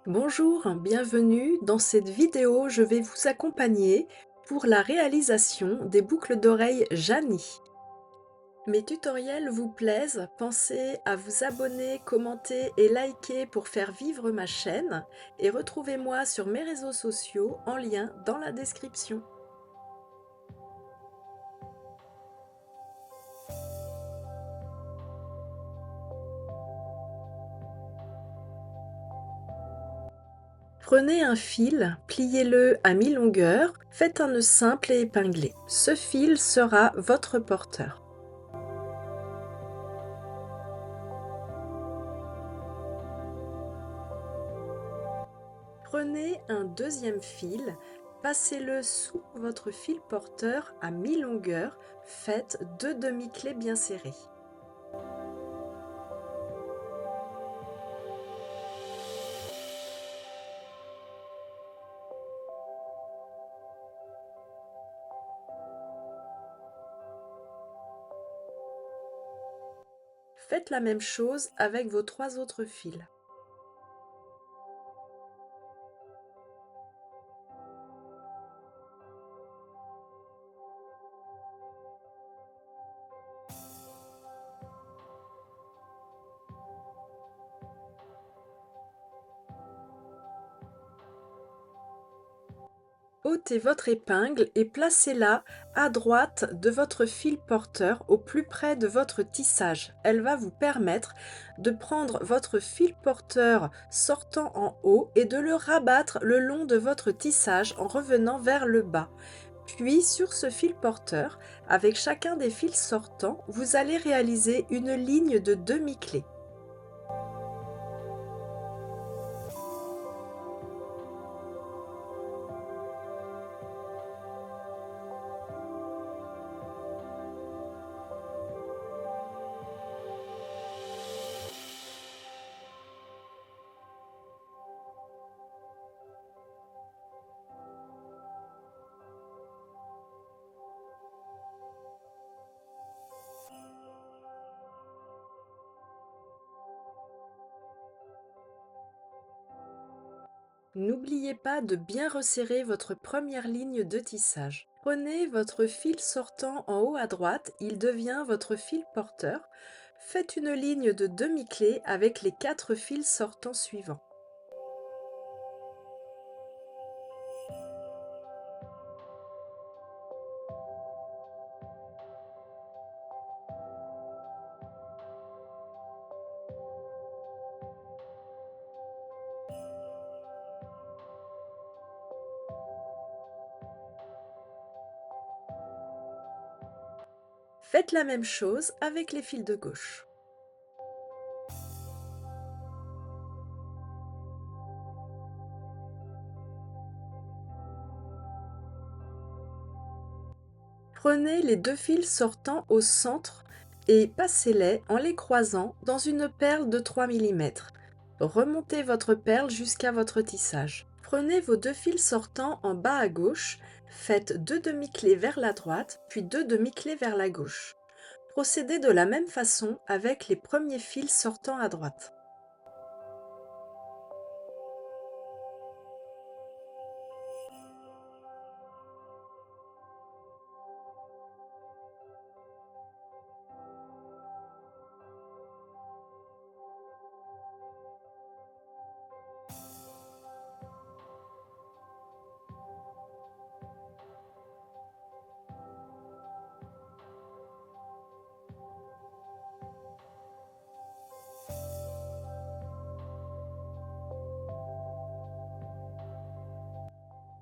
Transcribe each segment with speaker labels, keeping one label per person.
Speaker 1: Bonjour, bienvenue. Dans cette vidéo, je vais vous accompagner pour la réalisation des boucles d'oreilles Jani. Mes tutoriels vous plaisent, pensez à vous abonner, commenter et liker pour faire vivre ma chaîne et retrouvez-moi sur mes réseaux sociaux en lien dans la description. Prenez un fil, pliez-le à mi-longueur, faites un nœud simple et épinglé. Ce fil sera votre porteur. Prenez un deuxième fil, passez-le sous votre fil porteur à mi-longueur, faites 2 demi-clés bien serrées. Faites la même chose avec vos 3 autres fils. Ôtez votre épingle et placez-la à droite de votre fil porteur au plus près de votre tissage. Elle va vous permettre de prendre votre fil porteur sortant en haut et de le rabattre le long de votre tissage en revenant vers le bas. Puis sur ce fil porteur, avec chacun des fils sortants, vous allez réaliser une ligne de demi-clé. N'oubliez pas de bien resserrer votre première ligne de tissage. Prenez votre fil sortant en haut à droite, il devient votre fil porteur. Faites une ligne de demi-clé avec les 4 fils sortants suivants. Faites la même chose avec les fils de gauche. Prenez les 2 fils sortants au centre et passez-les en les croisant dans une perle de 3 mm. Remontez votre perle jusqu'à votre tissage. Prenez vos 2 fils sortants en bas à gauche, faites 2 demi-clés vers la droite, puis 2 demi-clés vers la gauche. Procédez de la même façon avec les premiers fils sortants à droite.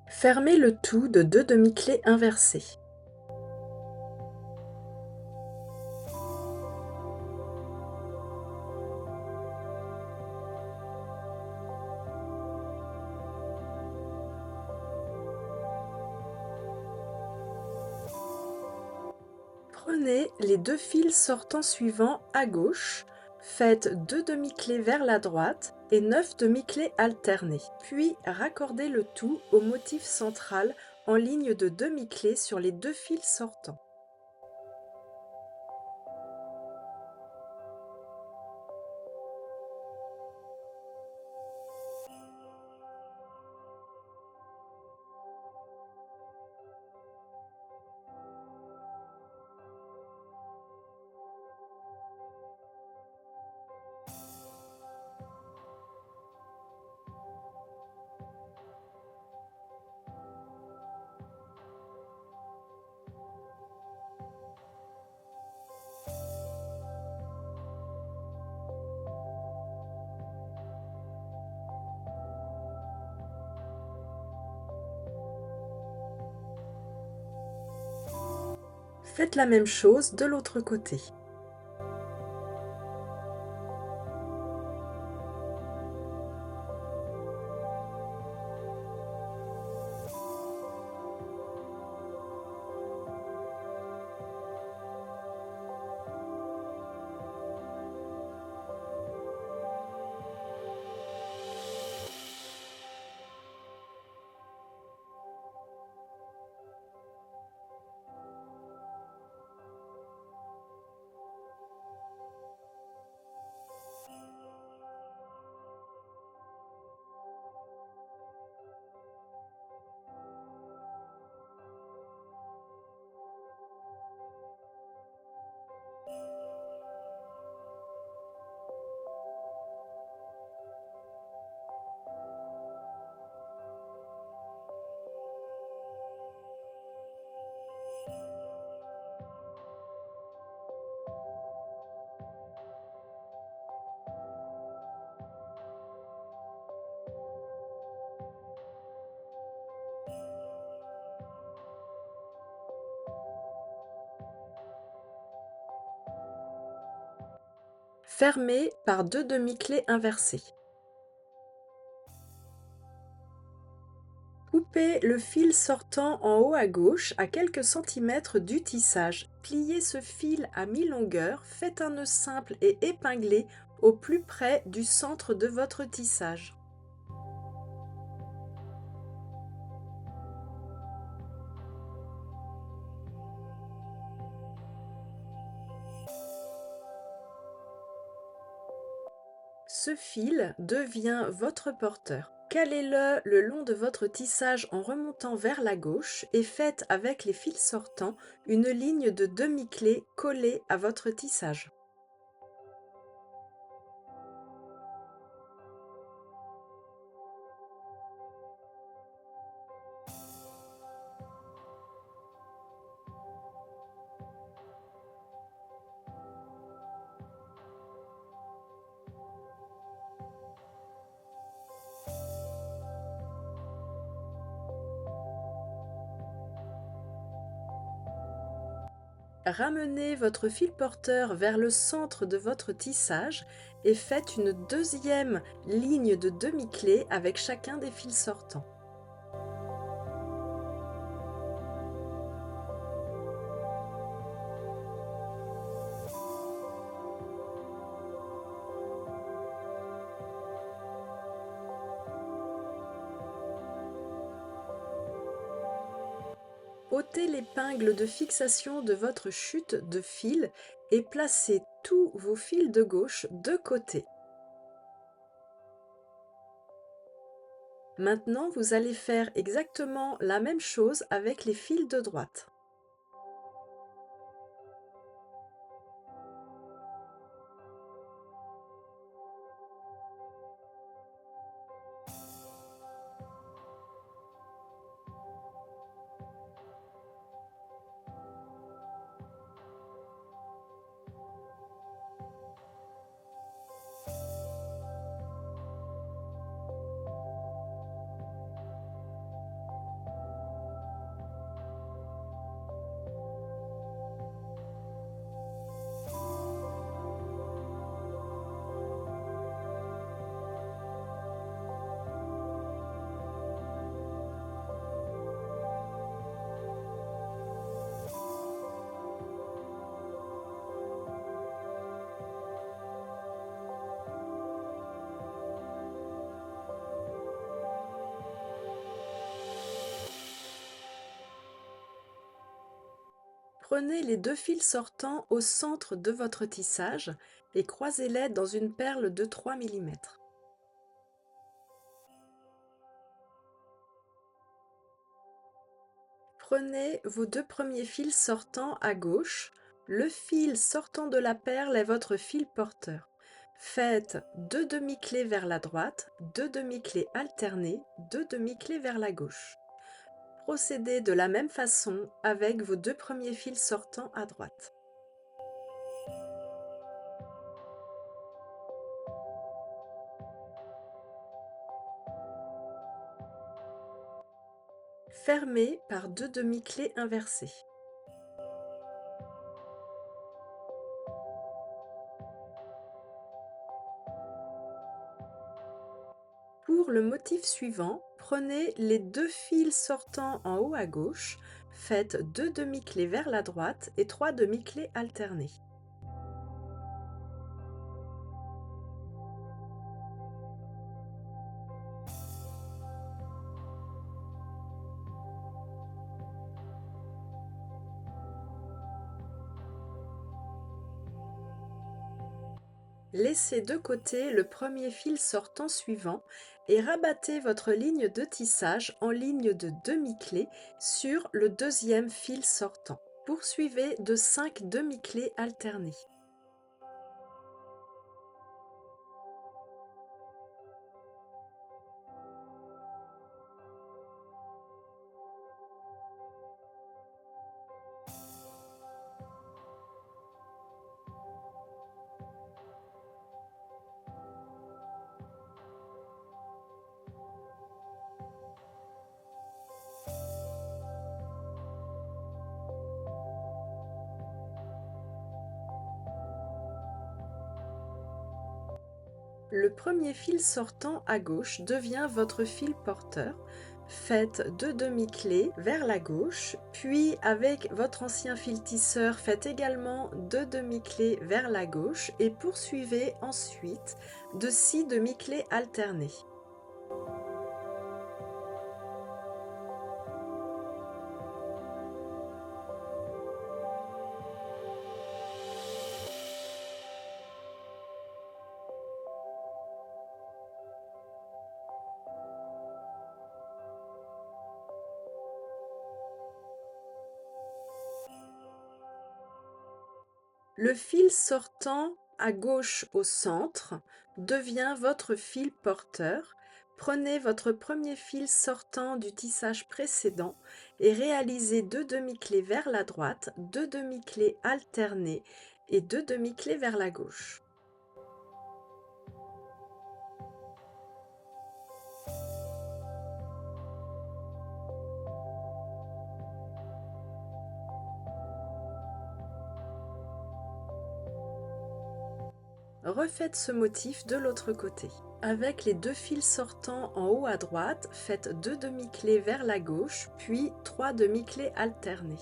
Speaker 1: Fermez le tout de 2 demi-clés inversées. Prenez les 2 fils sortants suivants à gauche, faites 2 demi-clés vers la droite et 9 demi-clés alternées, puis raccordez le tout au motif central en ligne de demi-clés sur les 2 fils sortants. Faites la même chose de l'autre côté. Fermez par 2 demi-clés inversées. Coupez le fil sortant en haut à gauche à quelques centimètres du tissage. Pliez ce fil à mi-longueur, faites un nœud simple et épinglé au plus près du centre de votre tissage. Ce fil devient votre porteur. Calez-le le long de votre tissage en remontant vers la gauche et faites avec les fils sortants une ligne de demi-clé collée à votre tissage. Ramenez votre fil porteur vers le centre de votre tissage et faites une deuxième ligne de demi-clé avec chacun des fils sortants. Ôtez l'épingle de fixation de votre chute de fil et placez tous vos fils de gauche de côté. Maintenant, vous allez faire exactement la même chose avec les fils de droite. Prenez les deux fils sortants au centre de votre tissage et croisez-les dans une perle de 3 mm. Prenez vos deux premiers fils sortants à gauche. Le fil sortant de la perle est votre fil porteur. Faites deux demi-clés vers la droite, deux demi-clés alternées, deux demi-clés vers la gauche. Procédez de la même façon avec vos deux premiers fils sortants à droite. Fermez par deux demi-clés inversées. Pour le motif suivant, prenez les 2 fils sortants en haut à gauche, faites 2 demi-clés vers la droite et 3 demi-clés alternées. Laissez de côté le premier fil sortant suivant et rabattez votre ligne de tissage en ligne de demi-clé sur le deuxième fil sortant. Poursuivez de 5 demi-clés alternées. Le premier fil sortant à gauche devient votre fil porteur. Faites 2 demi-clés vers la gauche, puis avec votre ancien fil tisseur, faites également 2 demi-clés vers la gauche et poursuivez ensuite de 6 demi-clés alternées. Le fil sortant à gauche au centre devient votre fil porteur. Prenez votre premier fil sortant du tissage précédent et réalisez 2 demi-clés vers la droite, 2 demi-clés alternées et 2 demi-clés vers la gauche. Refaites ce motif de l'autre côté. Avec les 2 fils sortants en haut à droite, faites 2 demi-clés vers la gauche, puis 3 demi-clés alternées.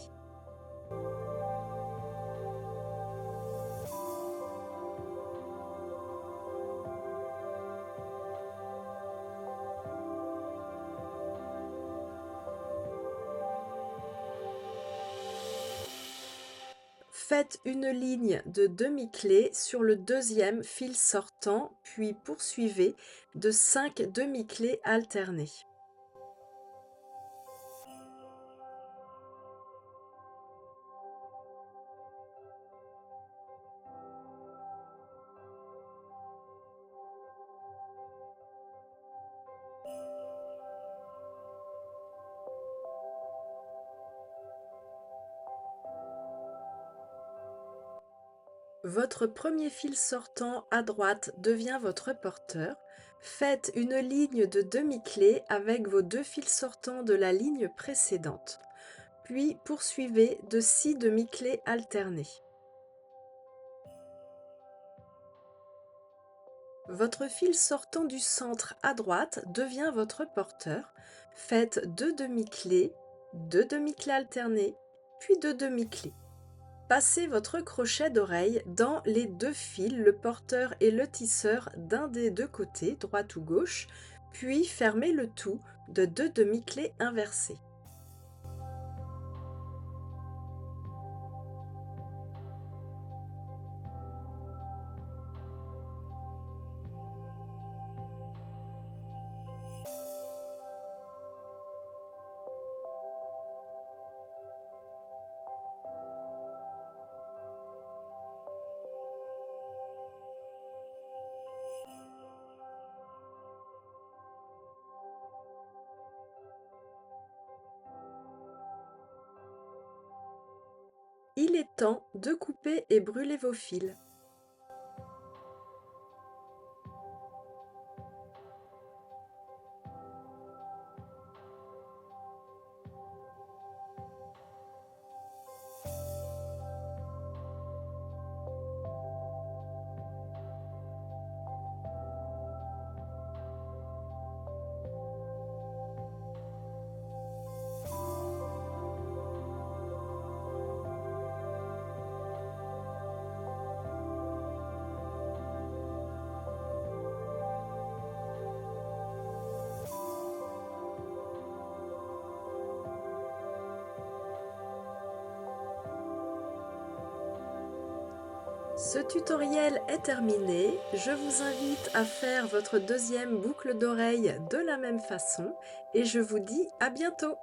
Speaker 1: Faites une ligne de demi-clés sur le deuxième fil sortant, puis poursuivez de 5 demi-clés alternées. Votre premier fil sortant à droite devient votre porteur. Faites une ligne de demi-clés avec vos 2 fils sortants de la ligne précédente, puis poursuivez de 6 demi-clés alternées. Votre fil sortant du centre à droite devient votre porteur. Faites 2 demi-clés, 2 demi-clés alternées, puis 2 demi-clés. Passez votre crochet d'oreille dans les 2 fils, le porteur et le tisseur d'un des 2 côtés, droite ou gauche, puis fermez le tout de 2 demi-clés inversées. Il est temps de couper et brûler vos fils. Ce tutoriel est terminé. Je vous invite à faire votre deuxième boucle d'oreille de la même façon et je vous dis à bientôt.